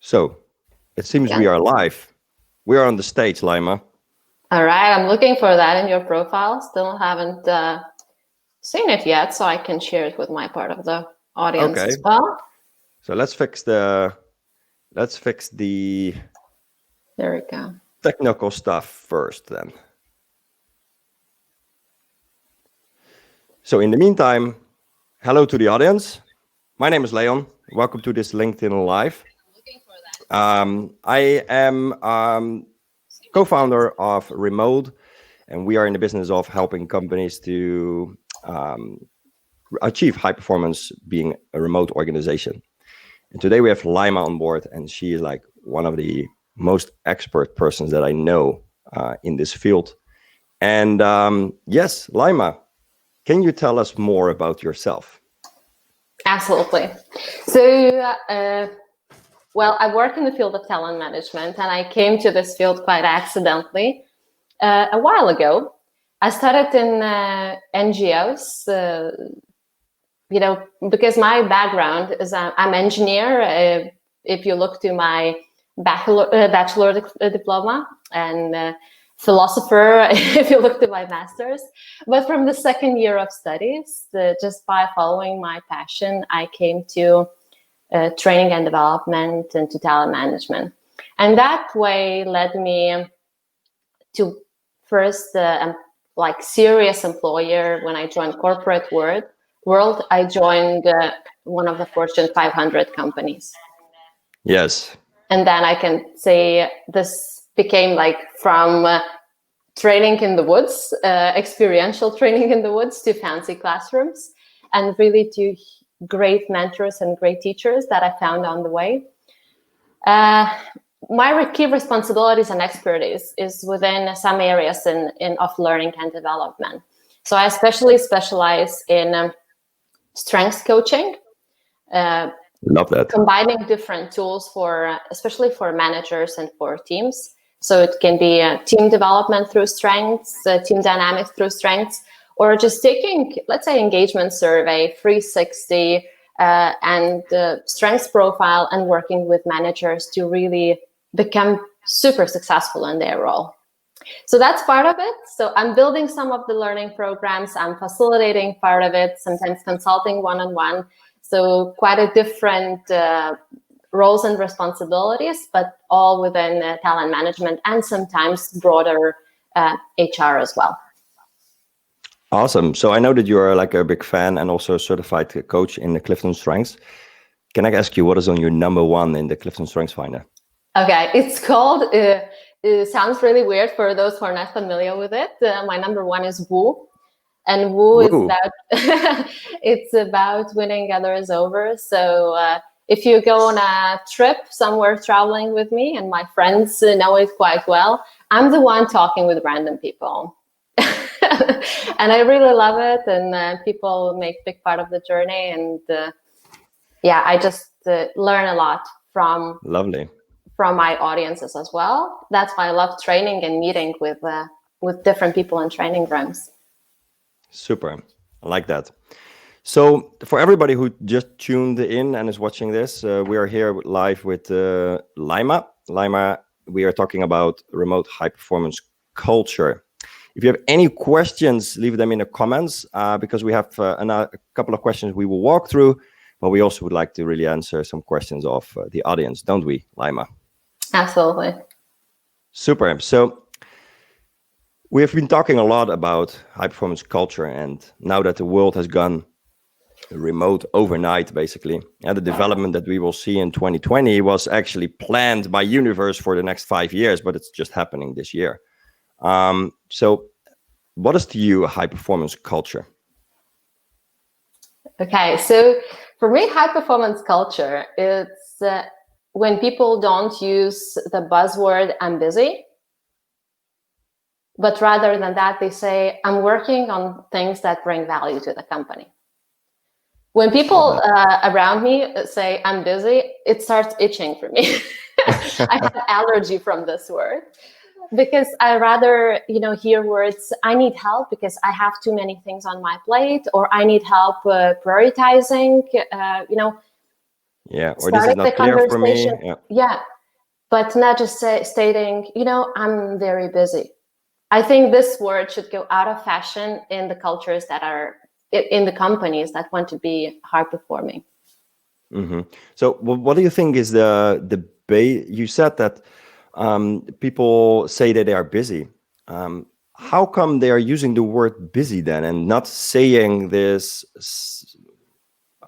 So it seems we are live. We are on the stage, Laima. All right, I'm looking for that in your profile. Still haven't seen it yet, so I can share it with my part of the audience as well. So let's fix the There we go. Technical stuff first then. So in the meantime, hello to the audience. My name is Leon. Welcome to this LinkedIn Live. I am co-founder of Remote, and we are in the business of helping companies to achieve high performance being a remote organization. And today we have Laima on board, and she is like one of the most expert persons that I know in this field. And yes, Laima, can you tell us more about yourself? Absolutely. So, well, I work in the field of talent management, and I came to this field quite accidentally a while ago. I started in NGOs, because my background is I'm engineer. If you look to my bachelor diploma, and philosopher, if you look to my master's. But from the second year of studies, just by following my passion, I came to training and development and to talent management. And that way led me to first serious employer. When I joined corporate world, I joined one of the Fortune 500 companies. Yes. And then I can say this became like from training in the woods, experiential training in the woods, to fancy classrooms, and really to great mentors and great teachers that I found on the way. My key responsibilities and expertise is within some areas of learning and development. So I especially specialize in strengths coaching. Love that. Combining different tools especially for managers and for teams. So it can be team development through strengths, team dynamics through strengths, or just taking, let's say, engagement survey, 360, and strengths profile, and working with managers to really become super successful in their role. So that's part of it. So I'm building some of the learning programs. I'm facilitating part of it, sometimes consulting one-on-one. So quite a different roles and responsibilities, but all within talent management and sometimes broader HR as well. Awesome. So I know that you are like a big fan and also a certified coach in the Clifton Strengths. Can I ask you what is on your number one in the Clifton Strengths Finder? Okay, it's called, it sounds really weird for those who are not familiar with it. My number one is Woo. And Woo is about, it's about winning others over. So if you go on a trip somewhere traveling with me, and my friends know it quite well, I'm the one talking with random people. And I really love it. And people make a big part of the journey. And I just learn a lot from my audiences as well. That's why I love training and meeting with different people in training rooms. Super. I like that. So for everybody who just tuned in and is watching this, we are here live with Laima. Laima, we are talking about remote high performance culture. If you have any questions, leave them in the comments because we have a couple of questions we will walk through, but we also would like to really answer some questions of the audience, don't we, Laima? Absolutely. Super. So we have been talking a lot about high performance culture, and now that the world has gone remote overnight, basically, and the development that we will see in 2020 was actually planned by universe for the next 5 years, but it's just happening this year. So what is to you a high performance culture? Okay, so for me, high performance culture, it's when people don't use the buzzword "I'm busy," but rather than that, they say, I'm working on things that bring value to the company. When people around me say, I'm busy, it starts itching for me. I have allergy from this word because I rather, hear words, I need help because I have too many things on my plate, or I need help prioritizing, Yeah, or this is starting the not clear for me. conversation. Yeah. Yeah, but not just stating, I'm very busy. I think this word should go out of fashion in the cultures that are in the companies that want to be high performing. So, what do you think is the base? You said that people say that they are busy. How come they are using the word busy then and not saying this?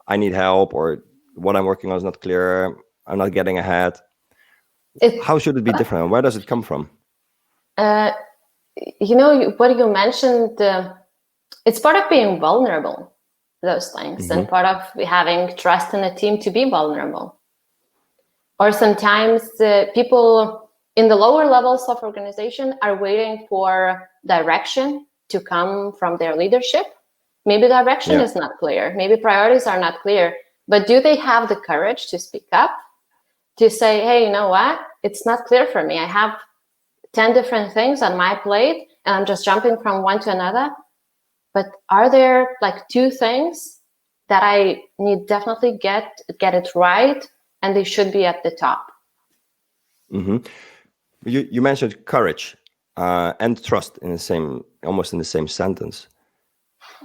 I need help, or what I'm working on is not clear. I'm not getting ahead. It, How should it be different? Where does it come from? what you mentioned, it's part of being vulnerable, those things, and part of having trust in a team to be vulnerable. Or sometimes people in the lower levels of organization are waiting for direction to come from their leadership. Maybe direction is not clear. Maybe priorities are not clear. But do they have the courage to speak up? To say, hey, you know what? It's not clear for me. I have 10 different things on my plate and I'm just jumping from one to another. But are there like 2 things that I need definitely get it right, and they should be at the top? You mentioned courage and trust in the same, almost in the same sentence.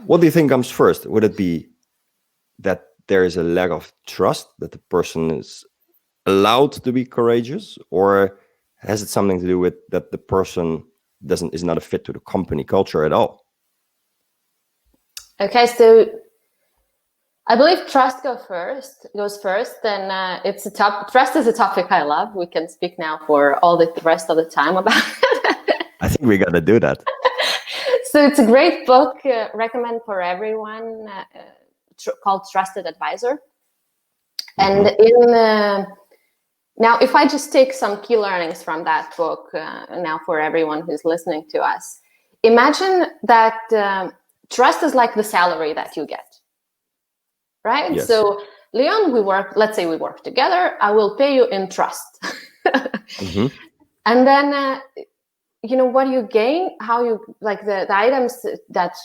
What do you think comes first? Would it be that there is a lack of trust, that the person is allowed to be courageous, or has it something to do with that the person is not a fit to the company culture at all? Okay, so I believe trust goes first. Then it's a top. Trust is a topic I love. We can speak now for all the rest of the time about it. I think we got to do that. So it's a great book, recommend for everyone, called Trusted Advisor. And now, if I just take some key learnings from that book now for everyone who's listening to us, imagine that trust is like the salary that you get, right? Yes. So Leon, let's say we work together, I will pay you in trust. And then, what you gain, how you, like the items that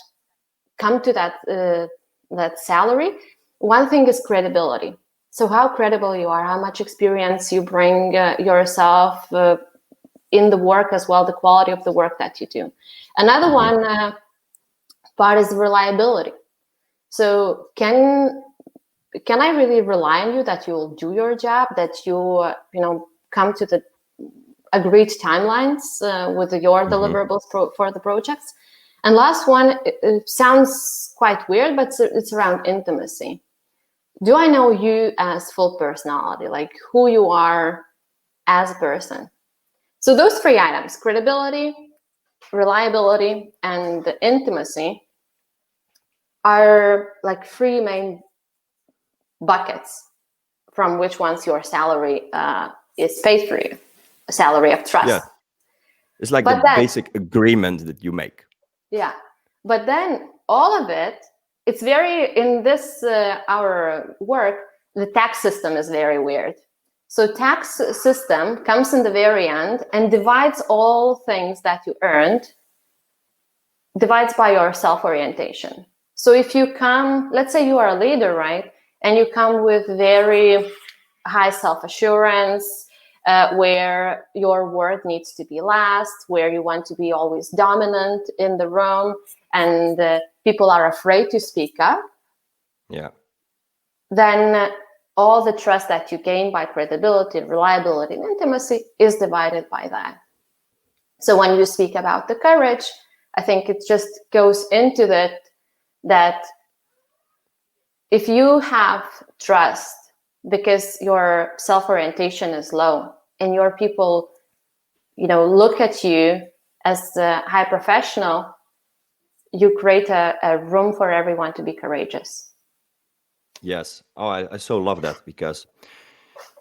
come to that salary, one thing is credibility. So how credible you are, how much experience you bring yourself in the work as well, the quality of the work that you do. Another one part is reliability. So can I really rely on you that you'll do your job, that you come to the agreed timelines with your deliverables for the projects? And last one, it sounds quite weird, but it's around intimacy. Do I know you as full personality, like who you are as a person? So those 3 items, credibility, reliability, and intimacy, are like 3 main buckets from which ones your salary is paid for you, a salary of trust. Yeah. It's like the basic agreement that you make. Yeah. But then all of it, it's very, in this, our work, the tax system is very weird. So tax system comes in the very end and divides all things that you earned, divides by your self-orientation. So if you come, let's say you are a leader, right? And you come with very high self-assurance, where your word needs to be last, where you want to be always dominant in the room, and people are afraid to speak up. Yeah. Then all the trust that you gain by credibility, reliability, and intimacy is divided by that. So when you speak about the courage, I think it just goes into that if you have trust because your self-orientation is low and your people, look at you as a high professional, you create a room for everyone to be courageous. Yes. Oh, I so love that, because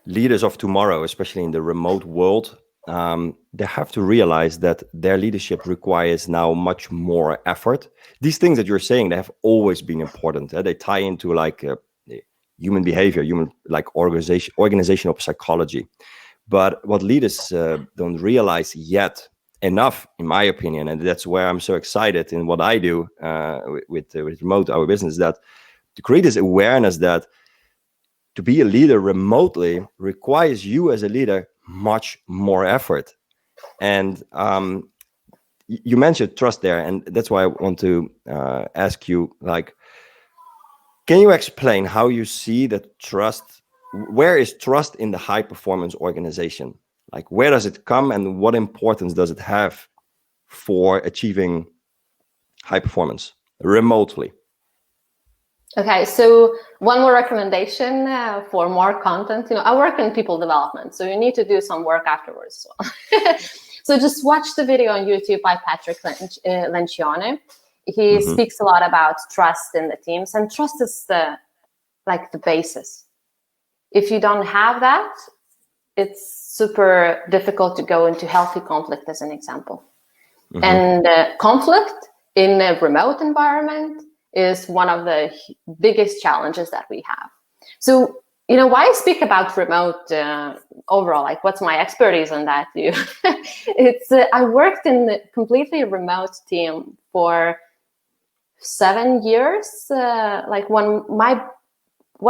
leaders of tomorrow, especially in the remote world, they have to realize that their leadership requires now much more effort. These things that you're saying, they have always been important. They tie into like human behavior, like organizational psychology. But what leaders don't realize yet enough, in my opinion, and that's where I'm so excited in what I do with Remote, our business, that to create this awareness that to be a leader remotely requires you as a leader much more effort. And you mentioned trust there, and that's why I want to ask you, like, can you explain how you see that trust? Where is trust in the high performance organization? Like, where does it come, and what importance does it have for achieving high performance remotely? Okay, so one more recommendation for more content. I work in people development, so you need to do some work afterwards as well. So just watch the video on YouTube by Patrick Lencioni. He speaks a lot about trust in the teams, and trust is the basis. If you don't have that, it's super difficult to go into healthy conflict, as an example. And conflict in a remote environment is one of the biggest challenges that we have. So, why I speak about remote overall, like what's my expertise on that? It's I worked in a completely remote team for 7 years. One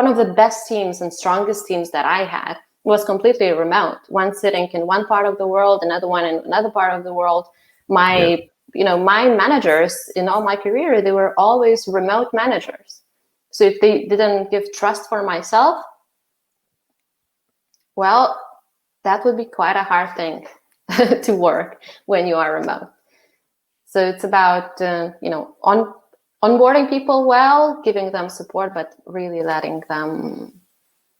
of the best teams and strongest teams that I had was completely remote. One sitting in one part of the world, another one in another part of the world. My managers in all my career, they were always remote managers. So if they didn't give trust for myself, well, that would be quite a hard thing to work when you are remote. So it's about, onboarding people well, giving them support, but really letting them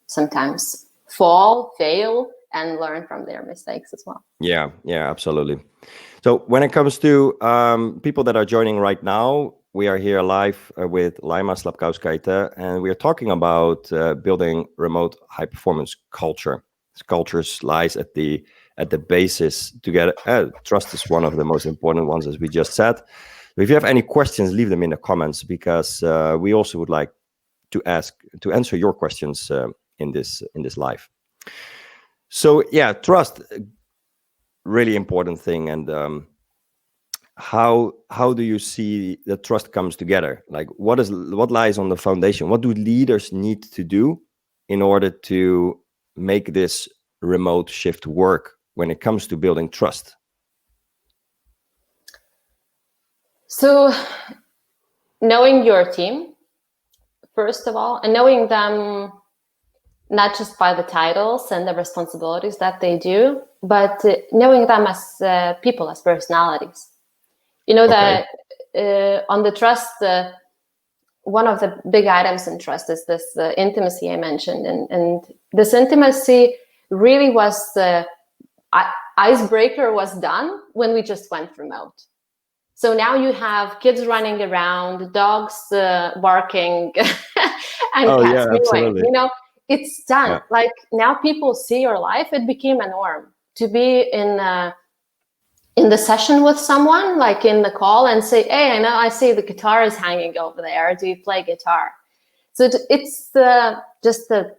sometimes fail, and learn from their mistakes as well. Yeah, absolutely. So when it comes to people that are joining right now, we are here live with Laima Slapkauskaite, and we are talking about building remote high performance culture. Cultures lies at the basis to get trust is one of the most important ones, as we just said. If you have any questions, leave them in the comments, because we also would like to answer your questions in this live. So yeah, trust, really important thing. And how do you see that trust comes together? Like, what lies on the foundation? What do leaders need to do in order to make this remote shift work when it comes to building trust? So knowing your team, first of all, and knowing them not just by the titles and the responsibilities that they do, but knowing them as people, as personalities. That on the trust, one of the big items in trust is this intimacy I mentioned. And this intimacy really was the icebreaker was done when we just went remote. So now you have kids running around, dogs barking, and cats mewing. It's done. Yeah. Like, now people see your life. It became a norm to be in the session with someone, like in the call, and say, "Hey, I see the guitar is hanging over there. Do you play guitar?" So it's just to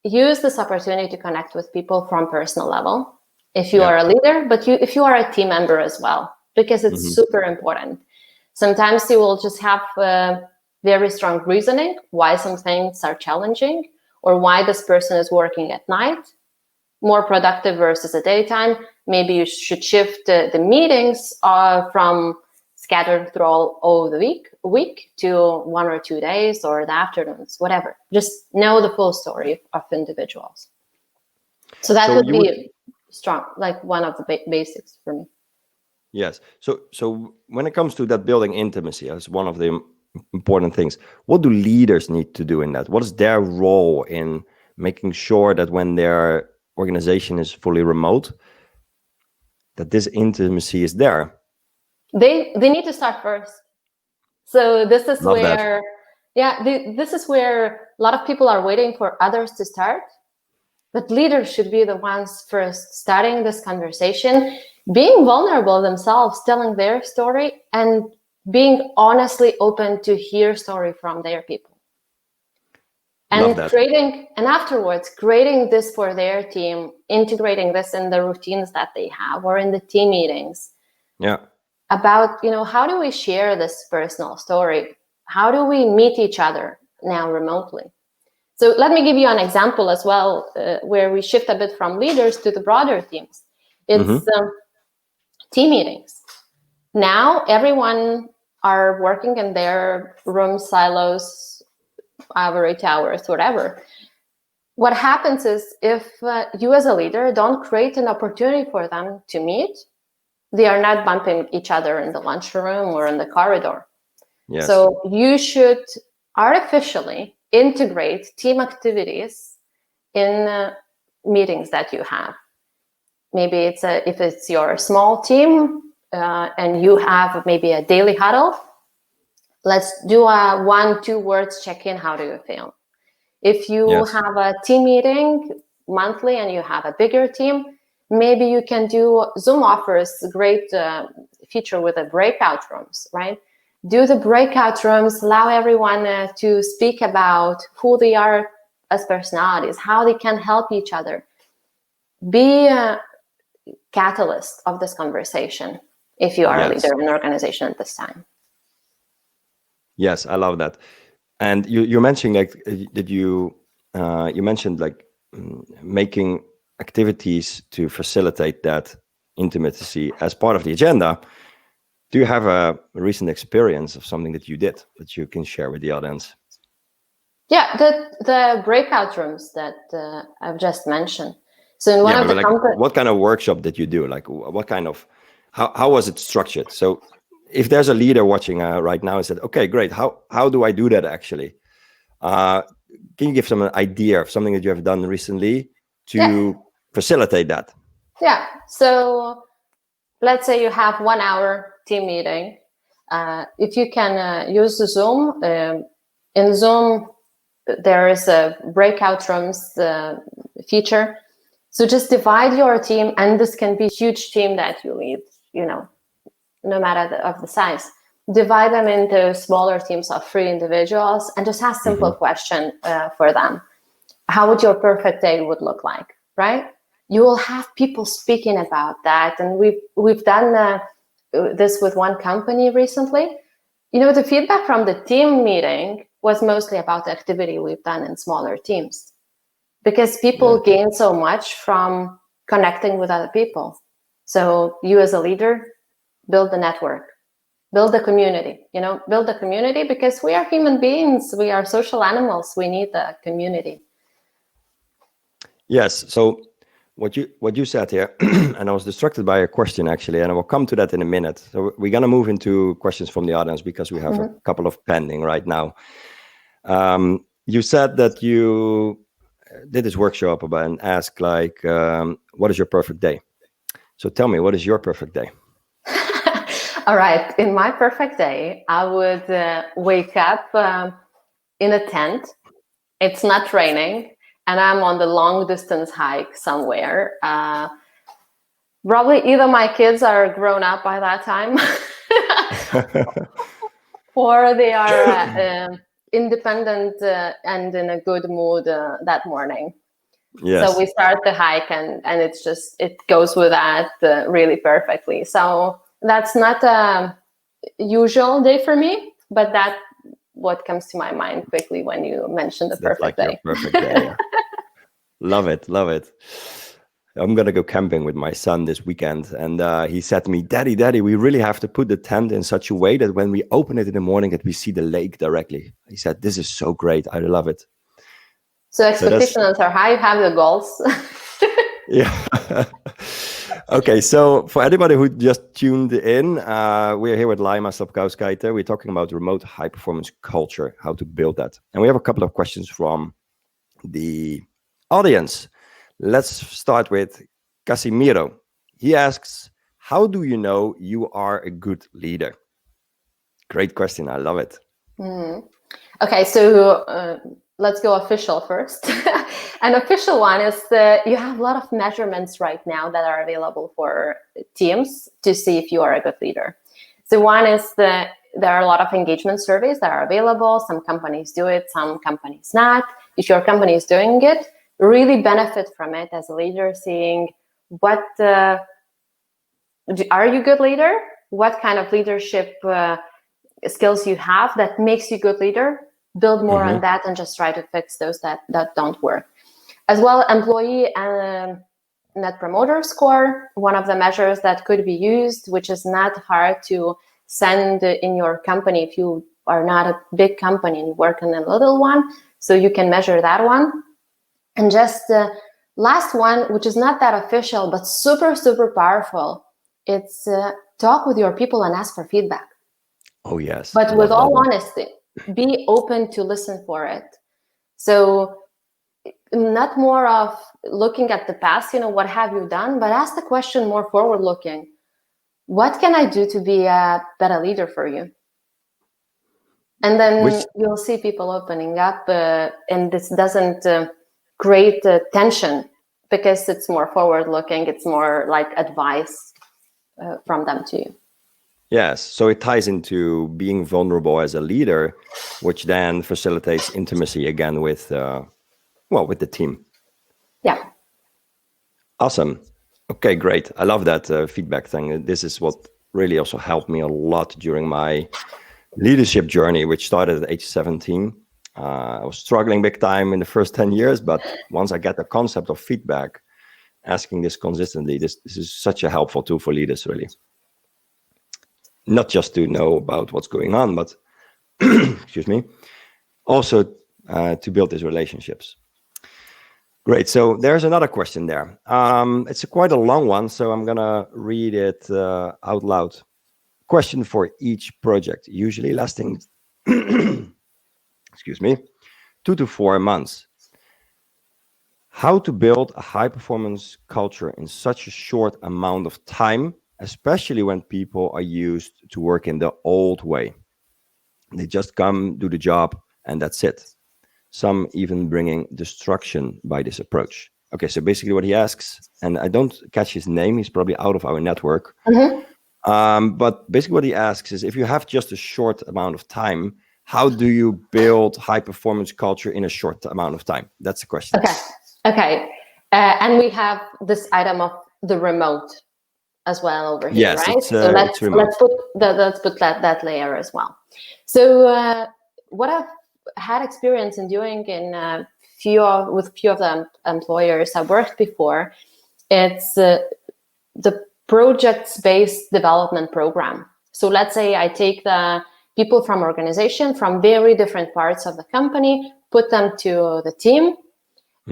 use this opportunity to connect with people from personal level. If you are a leader, but if you are a team member as well, because it's super important. Sometimes you will just have very strong reasoning why some things are challenging, or why this person is working at night, more productive versus a daytime. Maybe you should shift the meetings from scattered through all the week to 1 or 2 days, or the afternoons, whatever. Just know the full story of individuals. So that would be strong, like one of the basics for me. Yes. So when it comes to that building intimacy as one of the important things, what do leaders need to do in that? What is their role in making sure that when their organization is fully remote, that this intimacy is there? They need to start first. So this is this is where a lot of people are waiting for others to start. But leaders should be the ones first starting this conversation, being vulnerable themselves, telling their story, and being honestly open to hear story from their people. And afterwards, creating this for their team, integrating this in the routines that they have, or in the team meetings. Yeah. About, how do we share this personal story? How do we meet each other now remotely? So let me give you an example as well, where we shift a bit from leaders to the broader teams. It's team meetings. Now everyone are working in their room, silos, ivory towers, whatever. What happens is if you as a leader don't create an opportunity for them to meet, they are not bumping each other in the lunchroom or in the corridor. Yes. So you should artificially integrate team activities in meetings that you have. Maybe if it's your small team and you have maybe a daily huddle, let's do a 1-2 words check-in. How do you feel? If you have a team meeting monthly and you have a bigger team, maybe you can do Zoom offers a great feature with the breakout rooms, right? Do the breakout rooms, allow everyone to speak about who they are as personalities, how they can help each other. Be a catalyst of this conversation if you are a leader of an organization at this time. Yes, I love that. And you're mentioning that you mentioned making activities to facilitate that intimacy as part of the agenda. Do you have a recent experience of something that you did that you can share with the audience? Yeah, the breakout rooms that I've just mentioned. So in one of the what kind of workshop did you do? Like what kind of, how was it structured? So if there's a leader watching right now and said, okay, great, how do I do that actually? Can you give some idea of something that you have done recently to facilitate that? Yeah, so let's say you have 1 hour team meeting. If you can use Zoom, in Zoom, there is a breakout rooms feature. So just divide your team, and this can be a huge team that you lead, no matter of the size. Divide them into smaller teams of 3 individuals and just ask simple question for them. How would your perfect day would look like, right? You will have people speaking about that. And we've done this with one company recently. The feedback from the team meeting was mostly about the activity we've done in smaller teams, because people gain so much from connecting with other people. So you as a leader, build the network, build the community, build the community, because we are human beings. We are social animals. We need the community. Yes. So what you said here, and I was distracted by a question actually, and I will come to that in a minute. So we're going to move into questions from the audience because we have a couple of pending right now. You said that you did this workshop and asked what is your perfect day? So tell me, what is your perfect day? All right. In my perfect day, I would wake up in a tent. It's not raining, and I'm on the long distance hike somewhere. Probably either my kids are grown up by that time or they are independent and in a good mood that morning. Yes. So we start the hike and it goes with that really perfectly. So that's not a usual day for me, but that's what comes to my mind quickly when you mentioned the perfect day. Your perfect day. Yeah. Love it. I'm going to go camping with my son this weekend. And he said to me, Daddy, we really have to put the tent in such a way that when we open it in the morning, that we see the lake directly. He said, this is so great. I love it. So expectations are high. You have the goals. Yeah. Okay. So for anybody who just tuned in, we're here with Laima Slapkauskaite. We're talking about remote high performance culture, how to build that. And we have a couple of questions from the audience. Let's start with Casimiro. He asks, how do you know you are a good leader? Great question. I love it. Okay, so let's go official first. An official one is that you have a lot of measurements right now that are available for teams to see if you are a good leader. So one is that there are a lot of engagement surveys that are available. Some companies do it, some companies not. If your company is doing it, really benefit from it as a leader, seeing what are you a good leader? What kind of leadership skills you have that makes you a good leader? build more on that and just try to fix those that don't work. As well, employee and net promoter score, one of the measures that could be used, which is not hard to send in your company if you are not a big company and you work in a little one. So you can measure that one. And just the last one, which is not that official, but super, super powerful. It's talk with your people and ask for feedback. Oh, yes. But with all honesty, be open to listen for it. So not more of looking at the past, what have you done, but ask the question more forward looking. What can I do to be a better leader for you? And then you'll see people opening up, and this doesn't create tension because it's more forward looking. It's more like advice from them to you. Yes, so it ties into being vulnerable as a leader, which then facilitates intimacy again with the team. Yeah. Awesome. Okay, great. I love that feedback thing. This is what really also helped me a lot during my leadership journey, which started at age 17. I was struggling big time in the first 10 years, but once I get the concept of feedback, asking this consistently, this is such a helpful tool for leaders, really. Not just to know about what's going on, but excuse me, also to build these relationships. Great. So there's another question there. It's quite a long one, so I'm going to read it out loud. Question for each project, usually lasting, excuse me, 2 to 4 months. How to build a high-performance culture in such a short amount of time, especially when people are used to work in the old way. They just come, do the job, and that's it. Some even bringing destruction by this approach. Okay, so basically what he asks, and I don't catch his name, he's probably out of our network. But basically what he asks is, if you have just a short amount of time, how do you build high-performance culture in a short amount of time? That's the question. Okay. And we have this item of the remote as well over here, yes, right? So let's put that layer as well. So what I've had experience in doing in with few of the employers I worked before, it's the projects-based development program. So let's say I take the people from organization from very different parts of the company, put them to the team,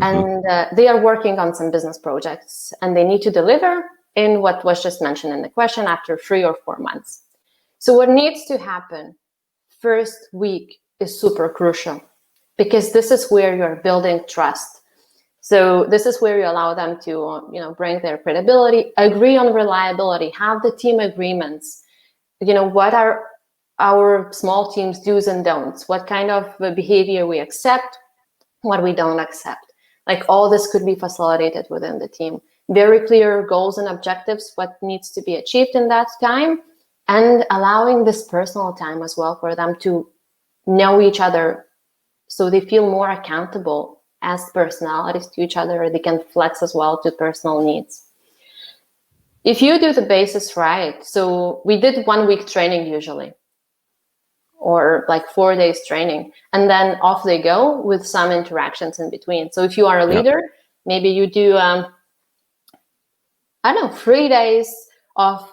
and they are working on some business projects, and they need to deliver in what was just mentioned in the question after 3 or 4 months. So what needs to happen first week is super crucial, because this is where you're building trust. So this is where you allow them to, bring their credibility, agree on reliability, have the team agreements. What are our small teams do's and don'ts? What kind of behavior we accept, what we don't accept. Like all this could be facilitated within the team. Very clear goals and objectives, what needs to be achieved in that time, and allowing this personal time as well for them to know each other so they feel more accountable as personalities to each other. They can flex as well to personal needs. If you do the basis right, so we did 1 week training usually, or like 4 days training, and then off they go with some interactions in between. So if you are a leader, maybe you do, 3 days of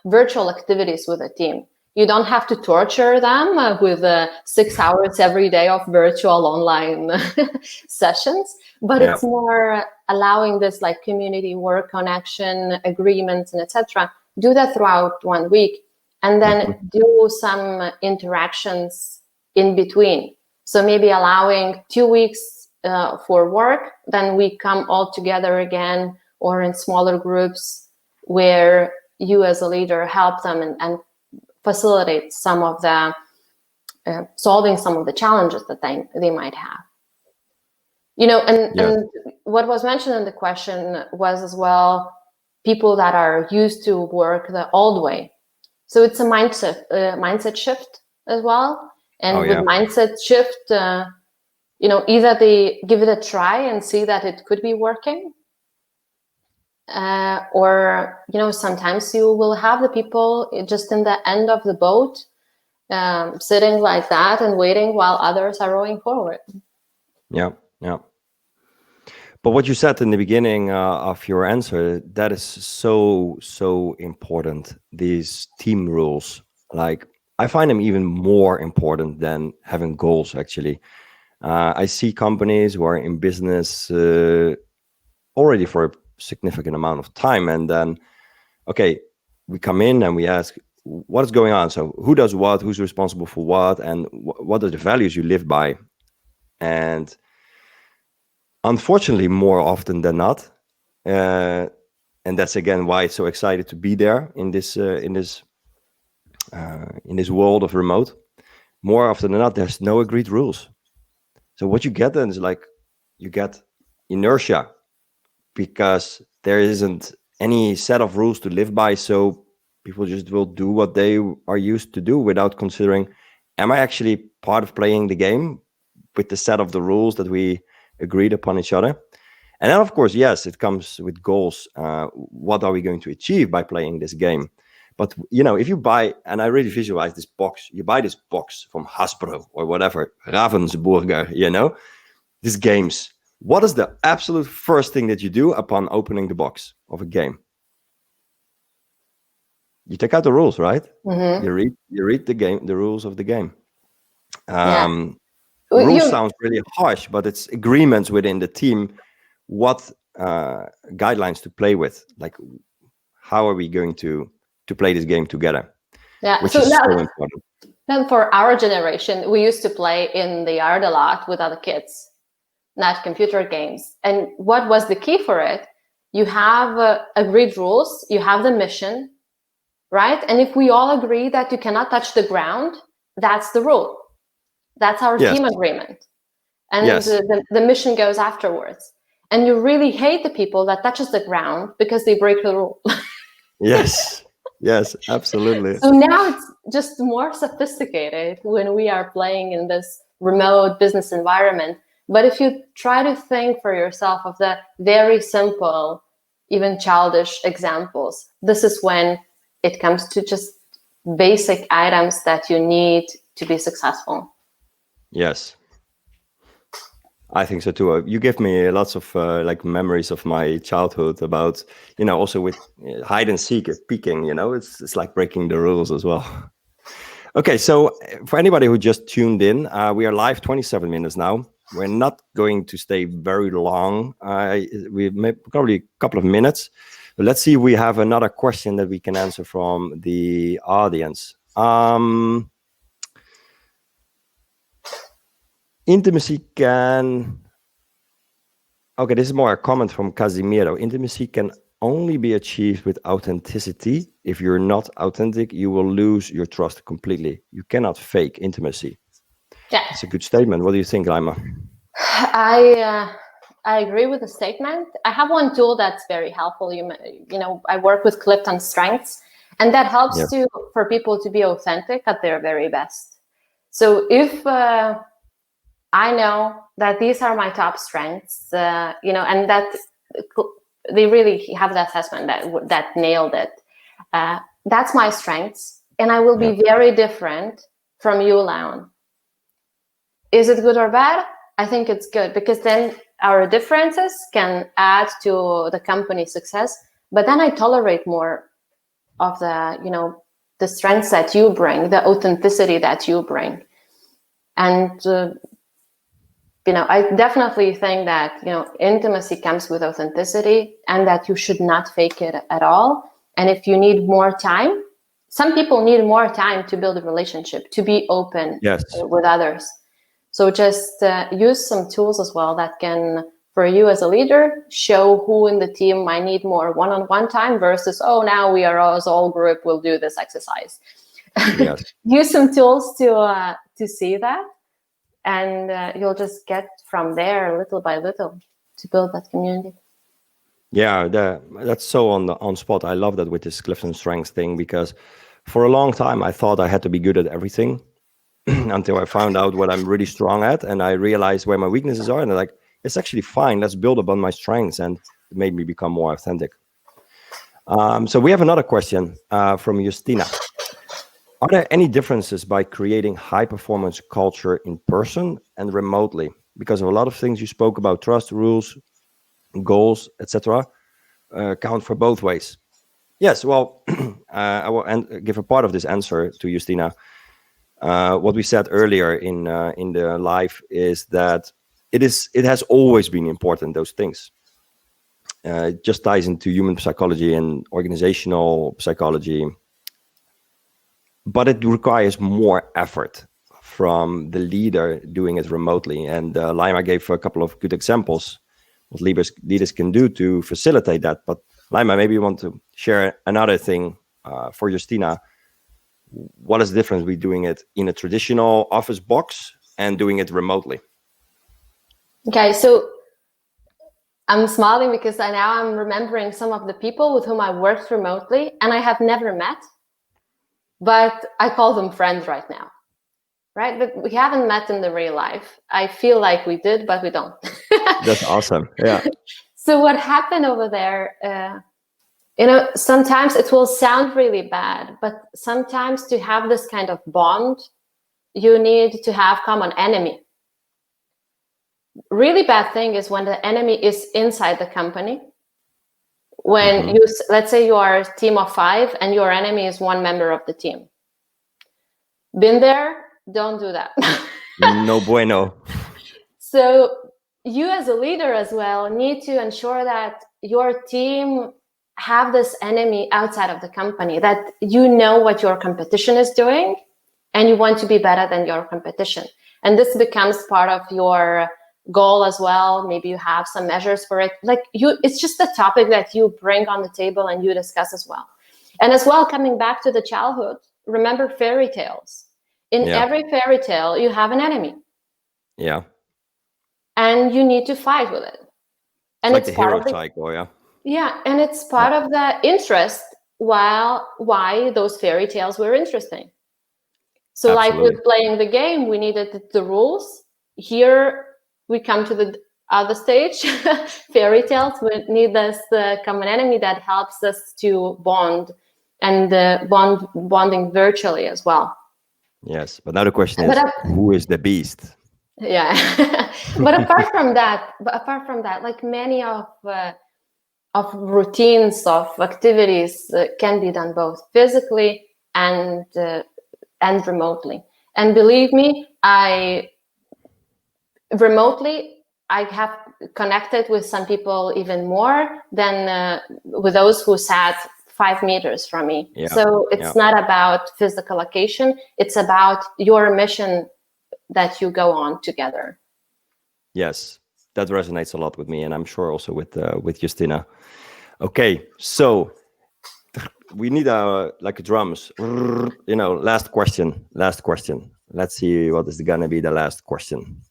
virtual activities with a team. You don't have to torture them with 6 hours every day of virtual online sessions, but it's more allowing this like community work, connection, agreements, and etc. Do that throughout 1 week. And then do some interactions in between. So maybe allowing 2 weeks for work, then we come all together again, or in smaller groups where you as a leader help them and facilitate some of the, solving some of the challenges that they might have. And what was mentioned in the question was as well, people that are used to work the old way. So it's a mindset shift as well. And with mindset shift, either they give it a try and see that it could be working, or, sometimes you will have the people just in the end of the boat sitting like that and waiting while others are rowing forward. Yeah, yeah. But what you said in the beginning of your answer, that is so important. These team rules, like I find them even more important than having goals. Actually, I see companies who are in business already for a significant amount of time, and then okay, we come in and we ask what is going on. So who does what? Who's responsible for what? And what are the values you live by? And unfortunately, more often than not, and that's again why it's so excited to be there in this world of remote. More often than not, there's no agreed rules. So what you get then is like you get inertia because there isn't any set of rules to live by. So people just will do what they are used to do without considering, am I actually part of playing the game with the set of the rules that we agreed upon each other? And then, of course, yes, it comes with goals. What are we going to achieve by playing this game? But, if you buy, and I really visualize this box, you buy this box from Hasbro or whatever, Ravensburger, these games. What is the absolute first thing that you do upon opening the box of a game? You take out the rules, right? Mm-hmm. You read the rules of the game. Yeah. Rules sounds really harsh, but it's agreements within the team. What guidelines to play with? Like, how are we going to play this game together? Yeah. Which so is now, so important. then for our generation, we used to play in the yard a lot with other kids, not computer games. And what was the key for it? You have agreed rules, you have the mission, right? And if we all agree that you cannot touch the ground, that's the rule. That's our team agreement. And the mission goes afterwards. And you really hate the people that touches the ground because they break the rule. Yes, absolutely. So now it's just more sophisticated when we are playing in this remote business environment. But if you try to think for yourself of the very simple, even childish examples, this is when it comes to just basic items that you need to be successful. Yes, I think so too. You give me lots of memories of my childhood about, also with hide and seek, peeking, it's like breaking the rules as well. Okay, so for anybody who just tuned in, we are live 27 minutes now. We're not going to stay very long. We may probably a couple of minutes. But let's see if we have another question that we can answer from the audience. Intimacy can... Okay, this is more a comment from Casimiro. Intimacy can only be achieved with authenticity. If you're not authentic, you will lose your trust completely. You cannot fake intimacy. Yeah, it's a good statement. What do you think, Laima? I agree with the statement. I have one tool that's very helpful. I work with Clifton Strengths, and that helps for people to be authentic at their very best. So if I know that these are my top strengths, and that they really have the assessment that nailed it. That's my strengths, and I will be very different from you, Leon. Is it good or bad? I think it's good, because then our differences can add to the company's success. But then I tolerate more of the strengths that you bring, the authenticity that you bring. And, I definitely think that, intimacy comes with authenticity, and that you should not fake it at all. And if you need more time, some people need more time to build a relationship, to be open with others. So just use some tools as well that can, for you as a leader, show who in the team might need more one-on-one time versus, now we are as all group, we'll do this exercise. Yes. Use some tools to see that, and you'll just get from there little by little to build that community. Yeah, that's so on spot. I love that with this Clifton Strengths thing, because for a long time I thought I had to be good at everything. Until I found out what I'm really strong at, and I realized where my weaknesses are, and I'm like, it's actually fine. Let's build upon my strengths, and it made me become more authentic. So we have another question from Justina. Are there any differences by creating high performance culture in person and remotely? Because of a lot of things you spoke about, trust, rules, goals, etc., count for both ways. Yes, well, I will give a part of this answer to Justina. What we said earlier in the live is that it has always been important, those things. It just ties into human psychology and organizational psychology, but it requires more effort from the leader doing it remotely. And Laima gave a couple of good examples what leaders can do to facilitate that. But Laima, maybe you want to share another thing for Justina. What is the difference between doing it in a traditional office box and doing it remotely? Okay, so I'm smiling because now I'm remembering some of the people with whom I worked remotely and I have never met, but I call them friends right now, right? But we haven't met in the real life. I feel like we did, but we don't. That's awesome. Yeah. So what happened over there, sometimes it will sound really bad, but sometimes to have this kind of bond, you need to have common enemy. Really bad thing is when the enemy is inside the company. When let's say you are a team of 5 and your enemy is one member of the team. Been there, don't do that. No bueno. So you as a leader as well need to ensure that your team have this enemy outside of the company, that you know what your competition is doing and you want to be better than your competition. And this becomes part of your goal as well. Maybe you have some measures for it. It's just a topic that you bring on the table and you discuss as well. And as well, coming back to the childhood, remember fairy tales. In every fairy tale, you have an enemy. Yeah. And you need to fight with it. And it's like the hero cycle, yeah. Yeah, and it's part of the interest why those fairy tales were interesting. So Absolutely. like with playing the game, we needed the rules. Here we come to the other stage, fairy tales. We need this common enemy that helps us to bond and bonding virtually as well. Yes, but now the question is, who is the beast? Yeah, but apart from that, like many of routines, of activities can be done both physically and remotely. And believe me, I have connected with some people even more than with those who sat 5 meters from me. Yeah. So it's not about physical location. It's about your mission that you go on together. Yes, that resonates a lot with me, and I'm sure also with Justina. Okay, so we need drums. Last question. Let's see what is gonna be the last question.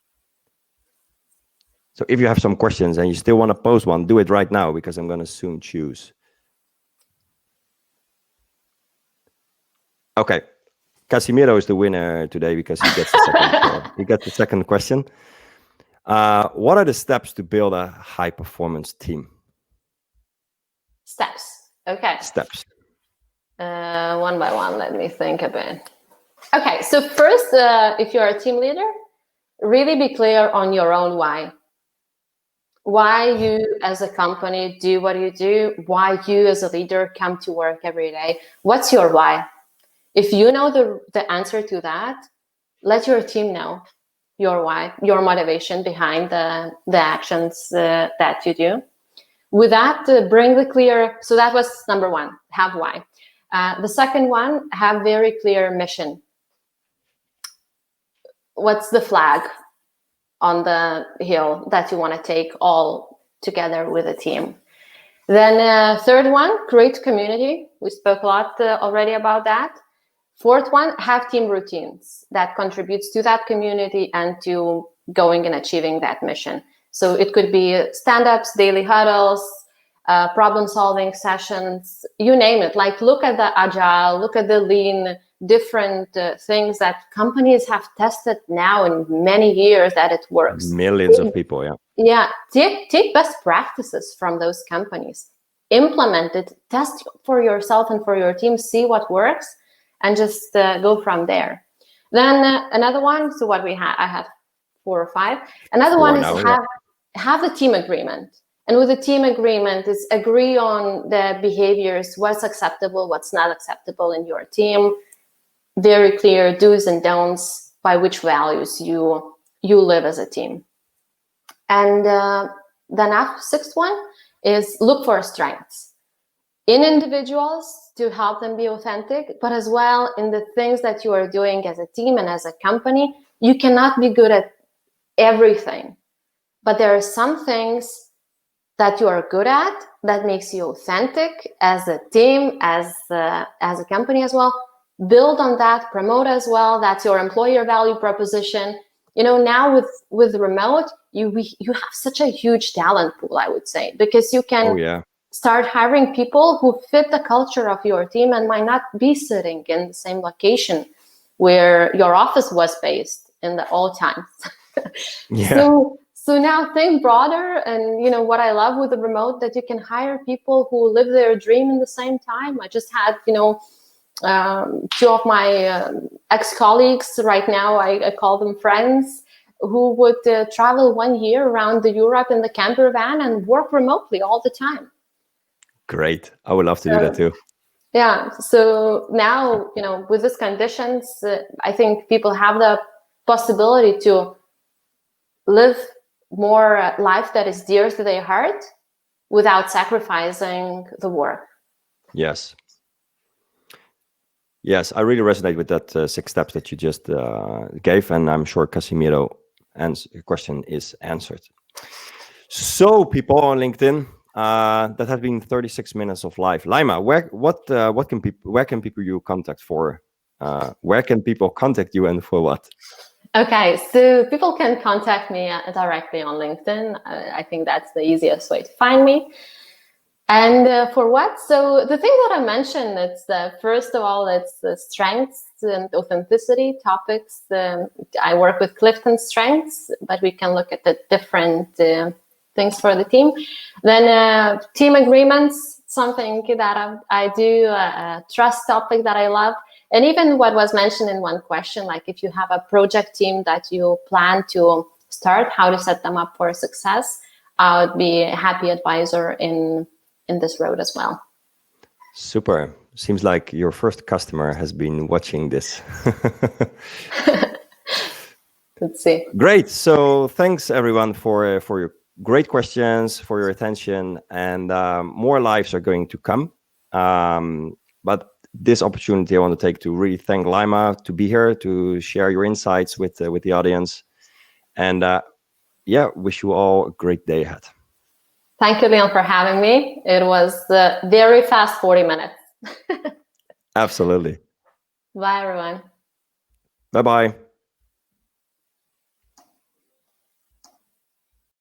So if you have some questions and you still want to post one, do it right now because I'm gonna soon choose. Okay, Casimiro is the winner today because he gets the second question. What are the steps to build a high-performance team? Steps. Okay. Steps. One by one, let me think a bit. Okay, so first, if you're a team leader, really be clear on your own why. Why you as a company do what you do, why you as a leader come to work every day. What's your why? If you know the answer to that, let your team know your why, your motivation behind the actions that you do. With that, bring the clear, so that was number one, have why. The second one, have very clear mission. What's the flag on the hill that you want to take all together with a team? Then third one, create community. We spoke a lot already about that. Fourth one, have team routines that contributes to that community and to going and achieving that mission. So it could be stand-ups, daily huddles, problem-solving sessions, you name it. Like look at the agile, look at the lean, different things that companies have tested now in many years that it works. Millions of people, yeah. Yeah, take best practices from those companies, implement it, test for yourself and for your team, see what works, and just go from there. Then another one, so what we had, I had 4 or 5. Another one is have the team agreement. And with the team agreement is agree on the behaviors, what's acceptable, what's not acceptable in your team, very clear do's and don'ts by which values you live as a team. And then after 6th one is look for strengths in individuals to help them be authentic, but as well in the things that you are doing as a team and as a company. You cannot be good at everything, but there are some things that you are good at that makes you authentic as a team, as a company as well. Build on that, promote as well. That's your employer value proposition. Now with remote, you have such a huge talent pool, I would say, because you can start hiring people who fit the culture of your team and might not be sitting in the same location where your office was based in the old times. So now think broader, and what I love with the remote, that you can hire people who live their dream in the same time. I just had 2 of my ex-colleagues right now, I call them friends, who would travel 1 year around Europe in the camper van and work remotely all the time. Great. I would love to do that too. Yeah. So now, with these conditions, I think people have the possibility to live more life that is dear to their heart without sacrificing the work. Yes, I really resonate with that 6 steps that you just gave, and I'm sure Casimiro's question is answered. So people on LinkedIn, that has been 36 minutes of live. Laima, where can people you contact for? Where can people contact you and for what? Okay, so people can contact me directly on LinkedIn. I think that's the easiest way to find me. And for what? So the thing that I mentioned, it's first of all, it's the strengths and authenticity topics. I work with Clifton strengths, but we can look at the different things for the team. Then team agreements, something that I do, a trust topic that I love. And even what was mentioned in one question, like if you have a project team that you plan to start, how to set them up for success, I would be a happy advisor in this road as well. Super. Seems like your first customer has been watching this. Let's see. Great. So thanks everyone for your great questions, for your attention, and more lives are going to come. But this opportunity I want to take to really thank Laima to be here, to share your insights with the audience. And wish you all a great day ahead. Thank you, Leon, for having me. It was very fast 40 minutes. Absolutely. Bye, everyone. Bye-bye.